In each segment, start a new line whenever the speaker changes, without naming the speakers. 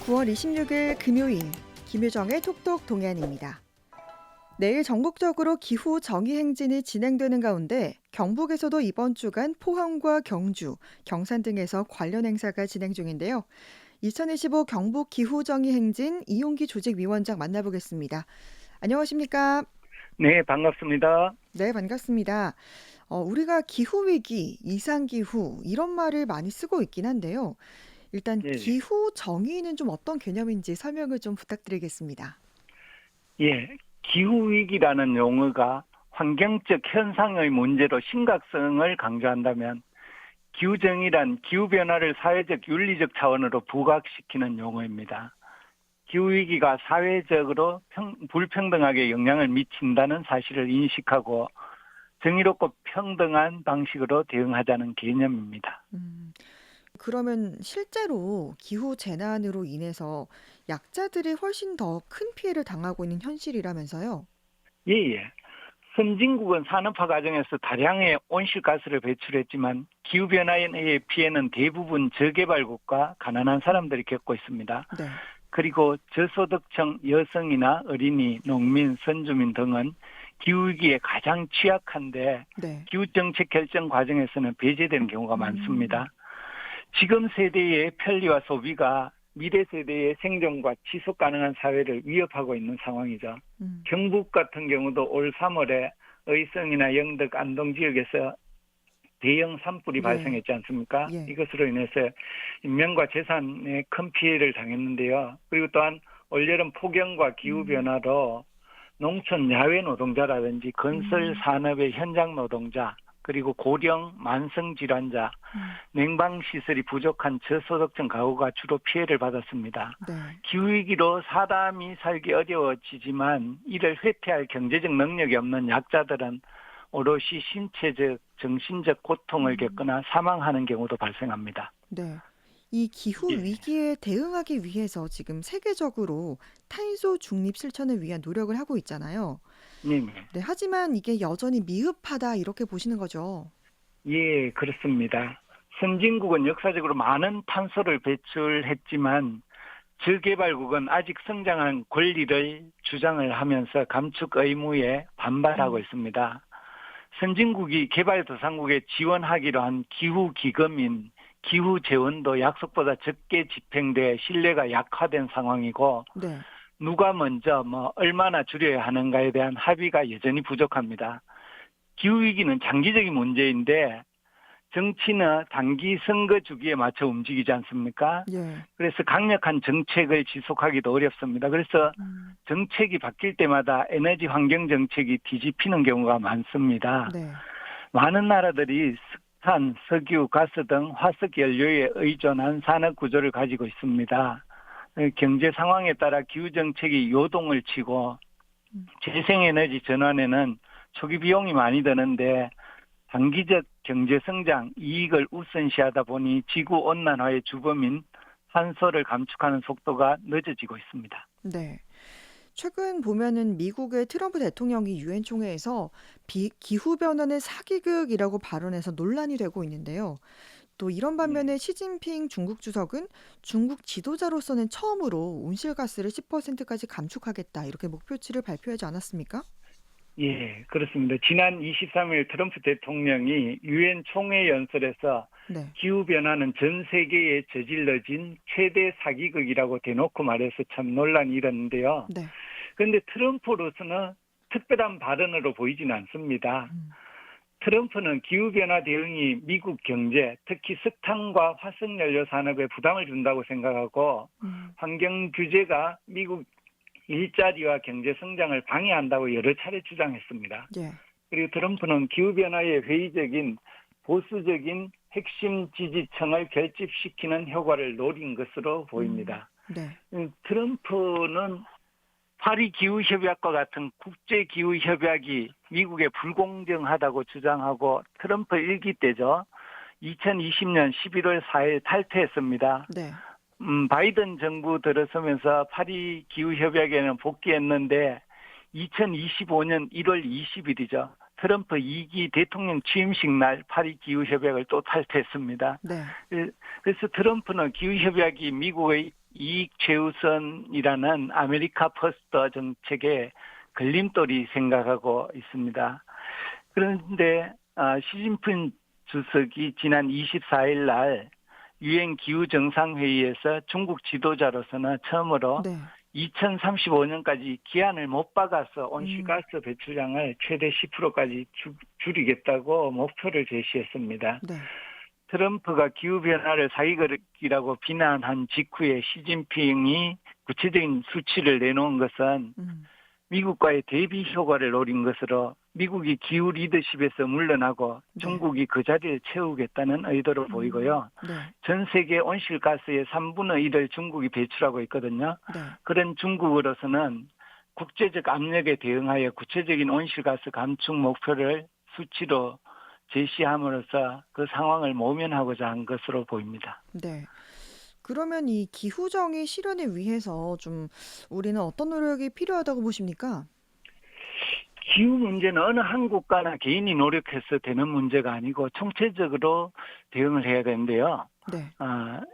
9월 26일 금요일 김유정의 톡톡 동해안입니다. 내일 전국적으로 기후 정의 행진이 진행되는 가운데 경북에서도 이번 주간 포항과 경주, 경산 등에서 관련 행사가 진행 중인데요. 2025 경북 기후 정의 행진 이용기 조직위원장 만나보겠습니다. 안녕하십니까?
네, 반갑습니다.
네, 반갑습니다. 우리가 기후위기, 이상기후 이런 말을 많이 쓰고 있긴 한데요. 일단
예,
기후 정의는 좀 어떤 개념인지 설명을 좀 부탁드리겠습니다.
예. 기후위기라는 용어가 환경적 현상의 문제로 심각성을 강조한다면 기후정의란 기후변화를 사회적 윤리적 차원으로 부각시키는 용어입니다. 기후위기가 사회적으로 불평등하게 영향을 미친다는 사실을 인식하고 정의롭고 평등한 방식으로 대응하자는 개념입니다.
음, 그러면 실제로 기후 재난으로 인해서 약자들이 훨씬 더 큰 피해를 당하고 있는 현실이라면서요?
예, 예. 선진국은 산업화 과정에서 다량의 온실가스를 배출했지만 기후변화의 피해는 대부분 저개발국과 가난한 사람들이 겪고 있습니다.
네.
그리고 저소득층 여성이나 어린이, 농민, 선주민 등은 기후위기에 가장 취약한데
네.
기후정책 결정 과정에서는 배제되는 경우가
음,
많습니다. 지금 세대의 편리와 소비가 미래 세대의 생존과 지속 가능한 사회를 위협하고 있는 상황이죠.
음,
경북 같은 경우도 올 3월에 의성이나 영덕, 안동 지역에서 대형 산불이
예,
발생했지 않습니까?
예.
이것으로 인해서 인명과 재산에 큰 피해를 당했는데요. 그리고 또한 올여름 폭염과
음,
기후변화로 농촌 야외 노동자라든지 건설
음,
산업의 현장 노동자, 그리고 고령 만성 질환자,
음,
냉방 시설이 부족한 저소득층 가구가 주로 피해를 받았습니다.
네.
기후위기로 사람이 살기 어려워지지만 이를 회피할 경제적 능력이 없는 약자들은 오롯이 신체적, 정신적 고통을
음,
겪거나 사망하는 경우도 발생합니다.
네. 이 기후
예,
위기에 대응하기 위해서 지금 세계적으로 탄소 중립 실천을 위한 노력을 하고 있잖아요.
네, 네.
네, 하지만 이게 여전히 미흡하다 이렇게 보시는 거죠.
예, 그렇습니다. 선진국은 역사적으로 많은 탄소를 배출했지만 저개발국은 아직 성장한 권리를 주장을 하면서 감축 의무에 반발하고
음,
있습니다. 선진국이 개발도상국에 지원하기로 한 기후기금인 기후재원도 약속보다 적게 집행돼 신뢰가 약화된 상황이고
네.
누가 먼저 얼마나 줄여야 하는가에 대한 합의가 여전히 부족합니다. 기후위기는 장기적인 문제인데 정치는 단기 선거 주기에 맞춰 움직이지 않습니까?
예.
그래서 강력한 정책을 지속하기도 어렵습니다. 그래서
음,
정책이 바뀔 때마다 에너지 환경 정책이 뒤집히는 경우가 많습니다.
네.
많은 나라들이 석탄, 석유, 가스 등 화석 연료에 의존한 산업 구조를 가지고 있습니다. 경제 상황에 따라 기후 정책이 요동을 치고
음,
재생에너지 전환에는 초기 비용이 많이 드는데 단기적 경제 성장, 이익을 우선시하다 보니 지구 온난화의 주범인 탄소를 감축하는 속도가 늦어지고 있습니다.
네. 최근 보면은 미국의 트럼프 대통령이 유엔 총회에서 기후 변화는 사기극이라고 발언해서 논란이 되고 있는데요. 또 이런
네.
반면에 시진핑 중국 주석은 중국 지도자로서는 처음으로 온실가스를 10%까지 감축하겠다 이렇게 목표치를 발표하지 않았습니까?
예, 그렇습니다. 지난 23일 트럼프 대통령이 유엔 총회 연설에서
네.
기후변화는 전 세계에 저질러진 최대 사기극이라고 대놓고 말해서 참 논란이 일었는데요.
네.
그런데 트럼프로서는 특별한 발언으로 보이지는 않습니다.
음,
트럼프는 기후변화 대응이 미국 경제, 특히 석탄과 화석연료 산업에 부담을 준다고 생각하고
음,
환경 규제가 미국 일자리와 경제 성장을 방해한다고 여러 차례 주장했습니다.
예.
그리고 트럼프는 기후변화에 회의적인 보수적인 핵심 지지층을 결집시키는 효과를 노린 것으로 보입니다.
네.
트럼프는 파리 기후협약과 같은 국제기후협약이 미국에 불공정하다고 주장하고 트럼프 일기 때죠. 2020년 11월 4일 탈퇴했습니다.
네.
바이든 정부 들어서면서 파리 기후협약에는 복귀했는데 2025년 1월 20일이죠. 트럼프 2기 대통령 취임식 날 파리 기후협약을 또 탈퇴했습니다.
네.
그래서 트럼프는 기후협약이 미국의 이익 최우선이라는 아메리카 퍼스트 정책에 걸림돌이 생각하고 있습니다. 그런데 시진핑 주석이 지난 24일 날 유엔 기후 정상회의에서 중국 지도자로서는 처음으로
네.
2035년까지 기한을 못 박아서
음.
온실가스 배출량을 최대 10%까지 줄이겠다고 목표를 제시했습니다.
네.
트럼프가 기후변화를 사기극이라고 비난한 직후에 시진핑이 구체적인 수치를 내놓은 것은
음.
미국과의 대비 효과를 노린 것으로 미국이 기후 리더십에서 물러나고
네.
중국이 그 자리를 채우겠다는 의도로 보이고요.
네.
전 세계 온실가스의 3분의 1을 중국이 배출하고 있거든요.
네.
그런 중국으로서는 국제적 압력에 대응하여 구체적인 온실가스 감축 목표를 수치로 제시함으로써 그 상황을 모면하고자 한 것으로 보입니다.
네. 그러면 이 기후 정의 실현을 위해서 좀 우리는 어떤 노력이 필요하다고 보십니까?
기후 문제는 어느 한 국가나 개인이 노력해서 되는 문제가 아니고 총체적으로 대응을 해야 되는데요.
네.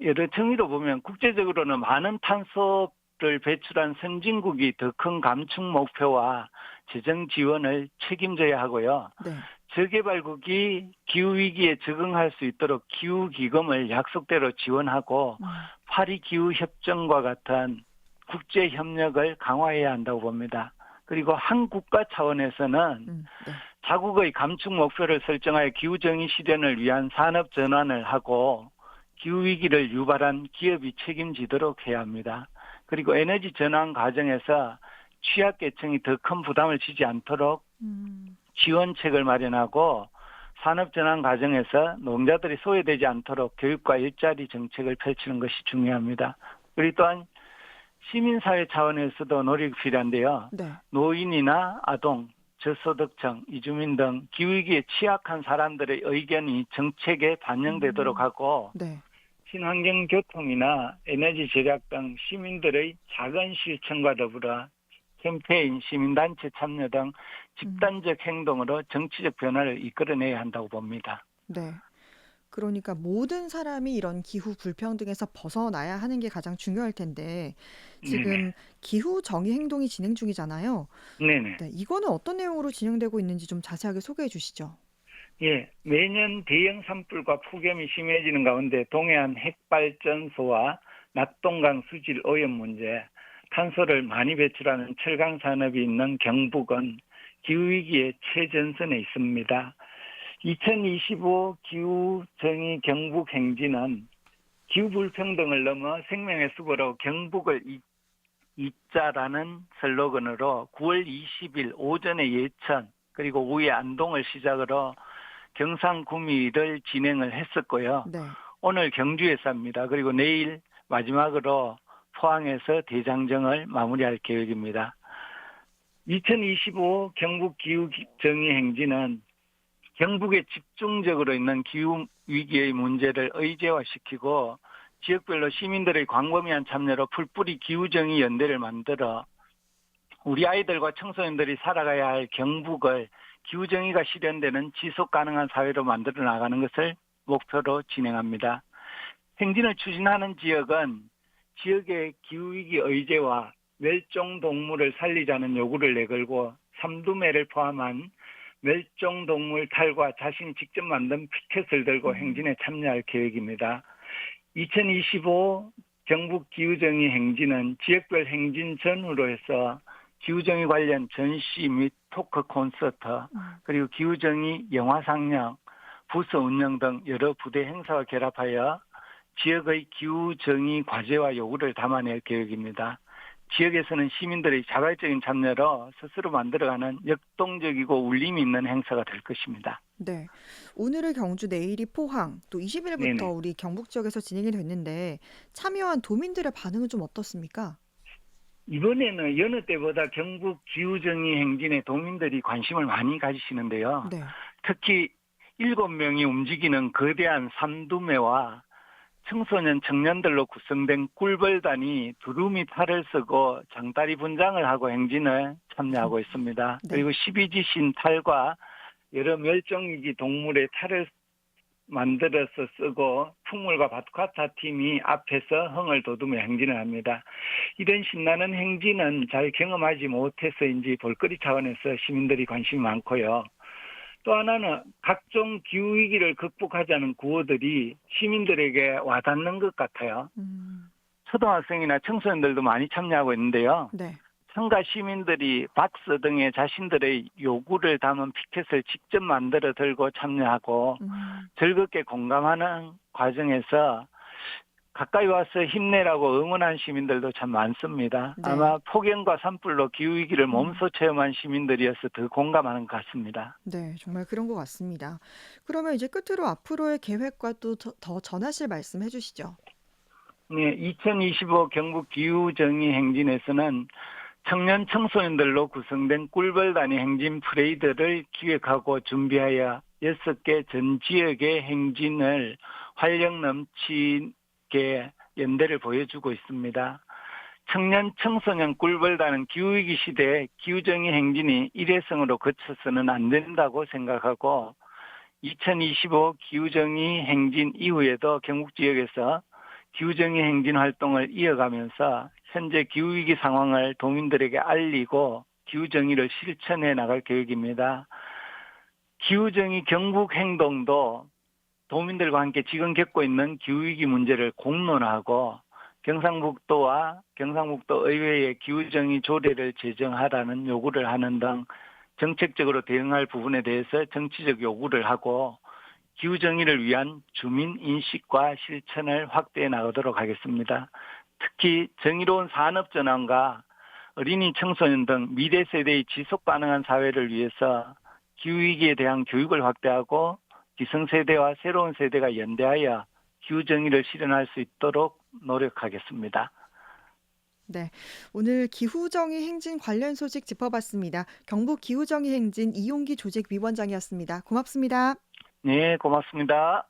여러 정의로 보면 국제적으로는 많은 탄소를 배출한 선진국이 더 큰 감축 목표와 재정 지원을 책임져야 하고요.
네.
저개발국이 기후위기에 적응할 수 있도록 기후기금을 약속대로 지원하고
음.
파리 기후협정과 같은 국제협력을 강화해야 한다고 봅니다. 그리고 한 국가 차원에서는
네.
자국의 감축 목표를 설정하여 기후정의 실현을 위한 산업 전환을 하고 기후위기를 유발한 기업이 책임지도록 해야 합니다. 그리고 에너지 전환 과정에서 취약계층이 더 큰 부담을 지지 않도록
음.
지원책을 마련하고 산업전환 과정에서 노동자들이 소외되지 않도록 교육과 일자리 정책을 펼치는 것이 중요합니다. 그리고 또한 시민사회 차원에서도 노력이 필요한데요.
네.
노인이나 아동, 저소득층, 이주민 등 기후위기에 취약한 사람들의 의견이 정책에 반영되도록 하고
네.
친환경 교통이나 에너지 절약 등 시민들의 작은 실천과 더불어 캠페인, 시민단체 참여 등 집단적 행동으로 정치적 변화를 이끌어내야 한다고 봅니다.
네. 그러니까 모든 사람이 이런 기후 불평등에서 벗어나야 하는 게 가장 중요할 텐데
네네.
지금 기후 정의 행동이 진행 중이잖아요.
네네.
네, 이거는 어떤 내용으로 진행되고 있는지 좀 자세하게 소개해 주시죠.
예, 매년 대형 산불과 폭염이 심해지는 가운데 동해안 핵발전소와 낙동강 수질 오염 문제, 탄소를 많이 배출하는 철강 산업이 있는 경북은 기후위기의 최전선에 있습니다. 2025 기후정의 경북 행진은 기후불평등을 넘어 생명의 숲으로 경북을 잇자라는 슬로건으로 9월 20일 오전에 예천 그리고 오후에 안동을 시작으로 경상구미를 진행을 했었고요.
네.
오늘 경주에서 합니다. 그리고 내일 마지막으로 포항에서 대장정을 마무리할 계획입니다. 2025 경북 기후정의 행진은 경북에 집중적으로 있는 기후위기의 문제를 의제화시키고 지역별로 시민들의 광범위한 참여로 풀뿌리 기후정의 연대를 만들어 우리 아이들과 청소년들이 살아가야 할 경북을 기후정의가 실현되는 지속가능한 사회로 만들어 나가는 것을 목표로 진행합니다. 행진을 추진하는 지역은 지역의 기후위기 의제와 멸종동물을 살리자는 요구를 내걸고 삼두매를 포함한 멸종동물 탈과 자신이 직접 만든 피켓을 들고 행진에 참여할 계획입니다. 2025 경북 기후정의 행진은 지역별 행진 전후로 해서 기후정의 관련 전시 및 토크 콘서트, 그리고 기후정의 영화 상영, 부서 운영 등 여러 부대 행사와 결합하여 지역의 기후정의 과제와 요구를 담아낼 계획입니다. 지역에서는 시민들의 자발적인 참여로 스스로 만들어가는 역동적이고 울림이 있는 행사가 될 것입니다.
네. 오늘의 경주, 내일이 포항, 또 20일부터
네네.
우리 경북 지역에서 진행이 됐는데 참여한 도민들의 반응은 좀 어떻습니까?
이번에는 여느 때보다 경북 기후정의 행진에 도민들이 관심을 많이 가지시는데요.
네.
특히 7명이 움직이는 거대한 삼두매와 청소년 청년들로 구성된 꿀벌단이 두루미 탈을 쓰고 장다리 분장을 하고 행진을 참여하고 있습니다.
네.
그리고 12지신 탈과 여러 멸종위기 동물의 탈을 만들어서 쓰고 풍물과 바투카타 팀이 앞에서 흥을 돋우며 행진을 합니다. 이런 신나는 행진은 잘 경험하지 못해서인지 볼거리 차원에서 시민들이 관심이 많고요. 또 하나는 각종 기후위기를 극복하자는 구호들이 시민들에게 와닿는 것 같아요.
음,
초등학생이나 청소년들도 많이 참여하고 있는데요.
네.
참가 시민들이 박스 등에 자신들의 요구를 담은 피켓을 직접 만들어 들고 참여하고
음,
즐겁게 공감하는 과정에서 가까이 와서 힘내라고 응원한 시민들도 참 많습니다.
네.
아마 폭염과 산불로 기후위기를
음.
몸소 체험한 시민들이어서 더 공감하는 것 같습니다.
네, 정말 그런 것 같습니다. 그러면 이제 끝으로 앞으로의 계획과 또 더 전하실 말씀 해주시죠.
네, 2025 경북 기후정의 행진에서는 청년 청소년들로 구성된 꿀벌단위 행진 프레이드를 기획하고 준비하여 6개 전 지역의 행진을 활력 넘치게 연대를 보여주고 있습니다. 청년 청소년 꿀벌단은 기후위기 시대에 기후정의 행진이 일회성으로 거쳐서는 안 된다고 생각하고 2025 기후정의 행진 이후에도 경북 지역에서 기후정의 행진 활동을 이어가면서 현재 기후위기 상황을 도민들에게 알리고 기후정의를 실천해 나갈 계획입니다. 기후정의 경북 행동도 도민들과 함께 지금 겪고 있는 기후위기 문제를 공론화하고 경상북도와 경상북도 의회의 기후정의 조례를 제정하라는 요구를 하는 등 정책적으로 대응할 부분에 대해서 정치적 요구를 하고 기후정의를 위한 주민 인식과 실천을 확대해 나가도록 하겠습니다. 특히 정의로운 산업 전환과 어린이 청소년 등 미래 세대의 지속 가능한 사회를 위해서 기후위기에 대한 교육을 확대하고 기성세대와 새로운 세대가 연대하여 기후정의를 실현할 수 있도록 노력하겠습니다.
네, 오늘 기후정의 행진 관련 소식 짚어봤습니다. 경북 기후정의 행진 이용기 조직위원장이었습니다. 고맙습니다.
네, 고맙습니다.